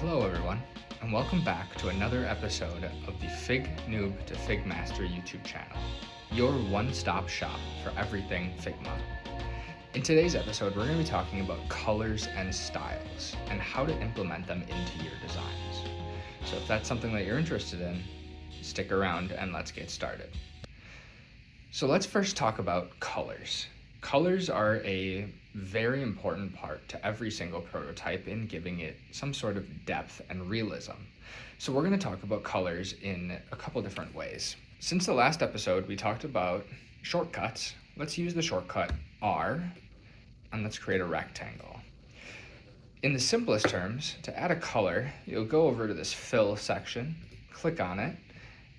Hello everyone, and welcome back to another episode of the Fignoob to Figmaster YouTube channel, your one-stop shop for everything Figma. In today's episode, we're going to be talking about colors and styles, and how to implement them into your designs. So if that's something that you're interested in, stick around and let's get started. So let's first talk about colors. Colors are a very important part to every single prototype in giving it some sort of depth and realism. So we're going to talk about colors in a couple different ways. Since the last episode, we talked about shortcuts. Let's use the shortcut R, and let's create a rectangle. In the simplest terms, to add a color, you'll go over to this fill section, click on it,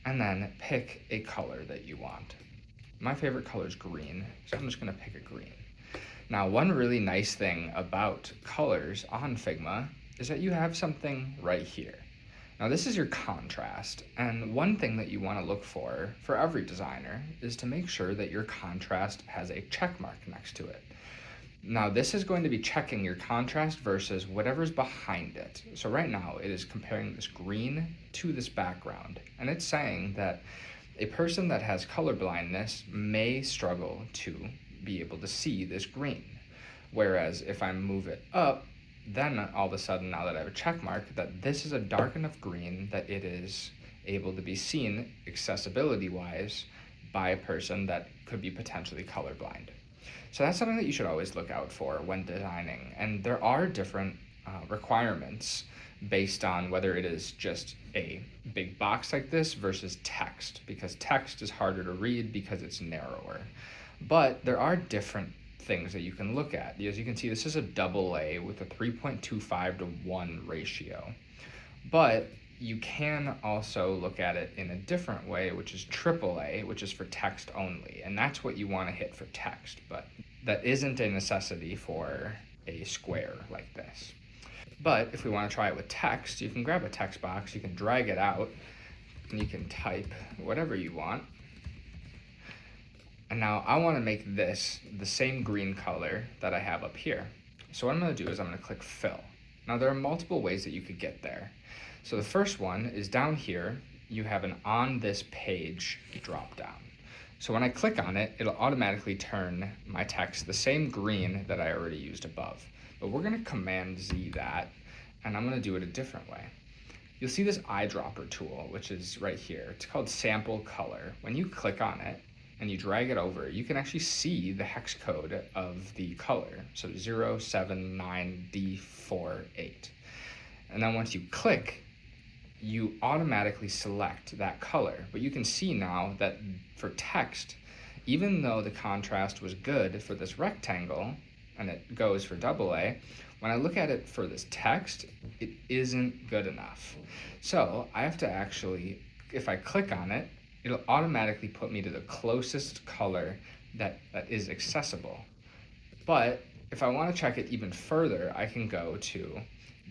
and then pick a color that you want. My favorite color is green, so I'm just going to pick a green. Now, one really nice thing about colors on Figma is that you have something right here. Now, this is your contrast, and one thing that you want to look for every designer is to make sure that your contrast has a check mark next to it. Now, this is going to be checking your contrast versus whatever's behind it. So right now, it is comparing this green to this background, and it's saying that a person that has color blindness may struggle to be able to see this green. Whereas if I move it up, then all of a sudden, now that I have a check mark, that this is a dark enough green that it is able to be seen accessibility-wise by a person that could be potentially colorblind. So that's something that you should always look out for when designing. And there are different requirements based on whether it is just a big box like this versus text, because text is harder to read because it's narrower. But there are different things that you can look at. As you can see, this is a AA with a 3.25 to 1 ratio. But you can also look at it in a different way, which is AAA, which is for text only. And that's what you want to hit for text, but that isn't a necessity for a square like this. But if we want to try it with text, you can grab a text box, you can drag it out, and you can type whatever you want. And now I want to make this the same green color that I have up here. So what I'm going to do is I'm going to click fill. Now there are multiple ways that you could get there. So the first one is down here, you have an on this page drop down. So when I click on it, it'll automatically turn my text the same green that I already used above. But we're going to Command Z that, and I'm going to do it a different way. You'll see this eyedropper tool, which is right here. It's called sample color. When you click on it and you drag it over, you can actually see the hex code of the color. So 079D48. And then once you click, you automatically select that color. But you can see now that for text, even though the contrast was good for this rectangle, and it goes for AA, when I look at it for this text, it isn't good enough. So I have to actually, if I click on it, it'll automatically put me to the closest color that is accessible. But if I want to check it even further, I can go to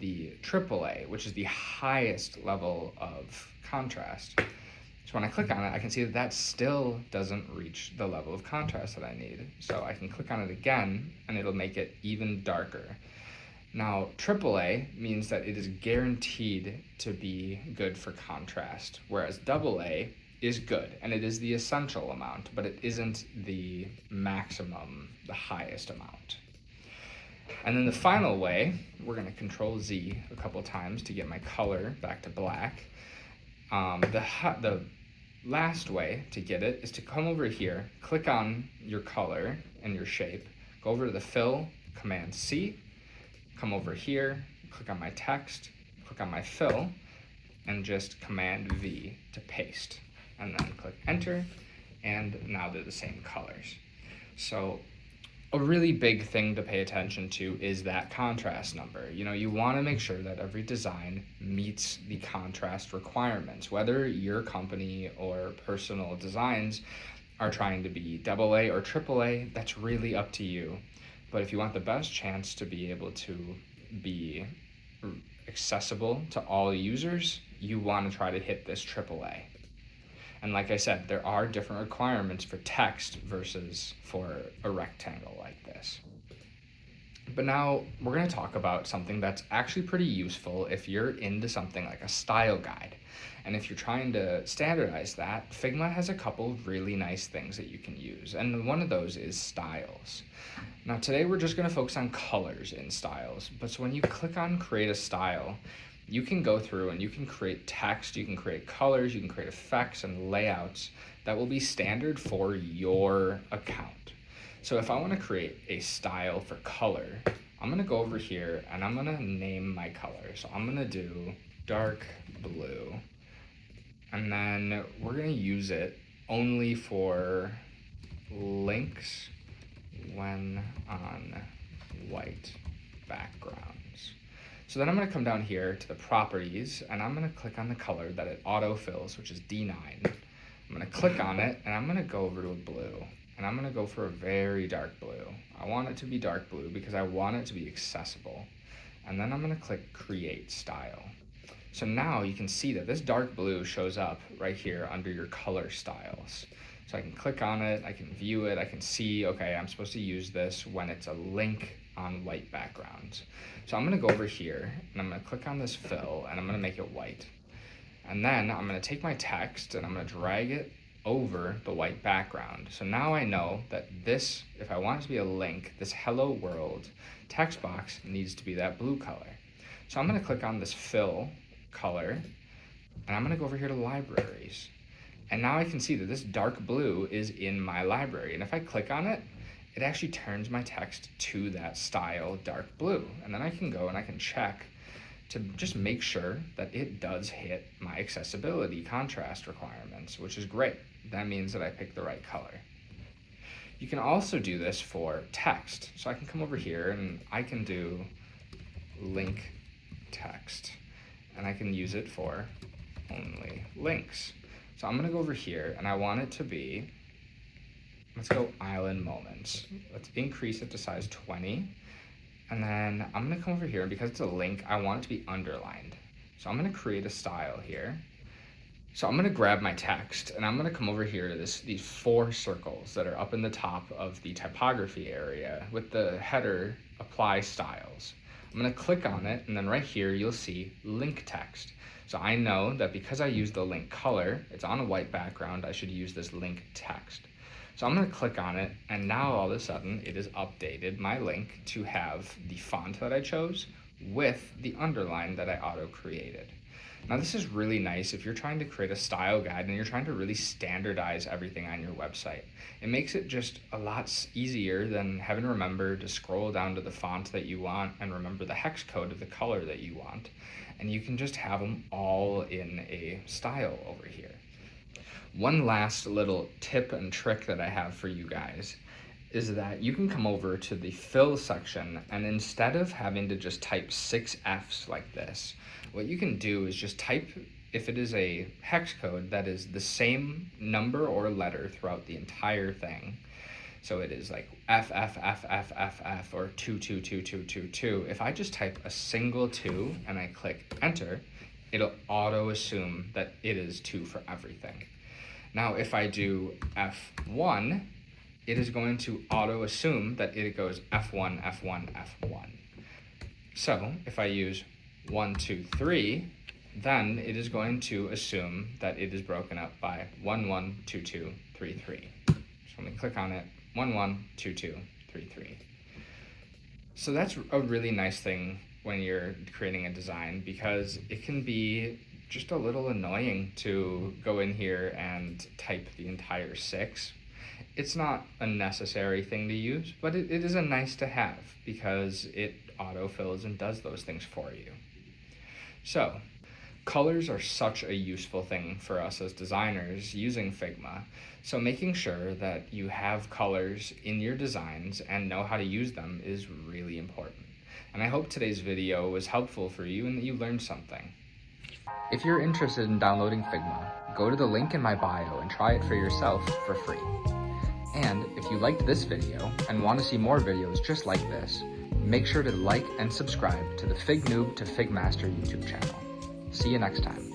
the AAA, which is the highest level of contrast. So when I click on it, I can see that still doesn't reach the level of contrast that I need. So I can click on it again, and it'll make it even darker. Now, AAA means that it is guaranteed to be good for contrast, whereas AA is good, and it is the essential amount, but it isn't the maximum, the highest amount. And then the final way, we're going to Control Z a couple times to get my color back to black. The last way to get it is to come over here, click on your color and your shape, go over to the fill, Command C, come over here, click on my text, click on my fill, and just Command V to paste. And then click enter, and now they're the same colors. So a really big thing to pay attention to is that contrast number. You want to make sure that every design meets the contrast requirements, whether your company or personal designs are trying to be AA or AAA, that's really up to you. But if you want the best chance to be able to be accessible to all users, you want to try to hit this AAA. And like I said, there are different requirements for text versus for a rectangle like this. But now we're going to talk about something that's actually pretty useful if you're into something like a style guide. And if you're trying to standardize that, Figma has a couple of really nice things that you can use. And one of those is styles. Now today we're just going to focus on colors in styles. But so when you click on create a style, you can go through and you can create text, you can create colors, you can create effects and layouts that will be standard for your account. So if I want to create a style for color, I'm going to go over here and I'm going to name my color. So I'm going to do dark blue. And then we're going to use it only for links when on white backgrounds. So then I'm going to come down here to the properties and I'm going to click on the color that it autofills, which is D9. I'm going to click on it and I'm going to go over to a blue. And I'm going to go for a very dark blue. I want it to be dark blue because I want it to be accessible. And then I'm going to click create style. So now you can see that this dark blue shows up right here under your color styles. So I can click on it, I can view it, I can see, okay, I'm supposed to use this when it's a link on white backgrounds. So I'm going to go over here and I'm going to click on this fill and I'm going to make it white. And then I'm going to take my text and I'm going to drag it over the white background. So now I know that this, if I want it to be a link, this hello world text box needs to be that blue color. So I'm going to click on this fill color and I'm going to go over here to libraries. And now I can see that this dark blue is in my library. And if I click on it, it actually turns my text to that style dark blue. And then I can go and I can check to just make sure that it does hit my accessibility contrast requirements, which is great. That means that I picked the right color. You can also do this for text. So I can come over here and I can do link text and I can use it for only links. So I'm gonna go over here and I want it to be, let's go island moments. Let's increase it to size 20. And then I'm gonna come over here and because it's a link, I want it to be underlined. So I'm gonna create a style here. So I'm gonna grab my text and I'm gonna come over here to these 4 circles that are up in the top of the typography area with the header apply styles. I'm gonna click on it and then right here you'll see link text. So I know that because I use the link color, it's on a white background, I should use this link text. So I'm gonna click on it and now all of a sudden it is updated my link to have the font that I chose with the underline that I auto created. Now this is really nice if you're trying to create a style guide and you're trying to really standardize everything on your website. It makes it just a lot easier than having to remember to scroll down to the font that you want and remember the hex code of the color that you want. And you can just have them all in a style over here. One last little tip and trick that I have for you guys is that you can come over to the fill section and instead of having to just type 6 Fs like this, what you can do is just type, if it is a hex code that is the same number or letter throughout the entire thing. So it is like F, F, F, F, F, F, or 2, 2, 2, 2, 2, 2. If I just type a single 2 and I click enter, it'll auto assume that it is 2 for everything. Now, if I do F1, it is going to auto assume that it goes F1, F1, F1. So if I use 1, 2, 3, then it is going to assume that it is broken up by 1, 1, 2, 2, 3, 3. So let me click on it, 1, 1, 2, 2, 3, 3. So that's a really nice thing when you're creating a design because it can be just a little annoying to go in here and type the entire 6. It's not a necessary thing to use, but it is a nice to have because it autofills and does those things for you. So, colors are such a useful thing for us as designers using Figma. So making sure that you have colors in your designs and know how to use them is really important. And I hope today's video was helpful for you and that you learned something. If you're interested in downloading Figma, go to the link in my bio and try it for yourself for free. And if you liked this video and want to see more videos just like this, make sure to like and subscribe to the Fignoob to Figmaster YouTube channel. See you next time.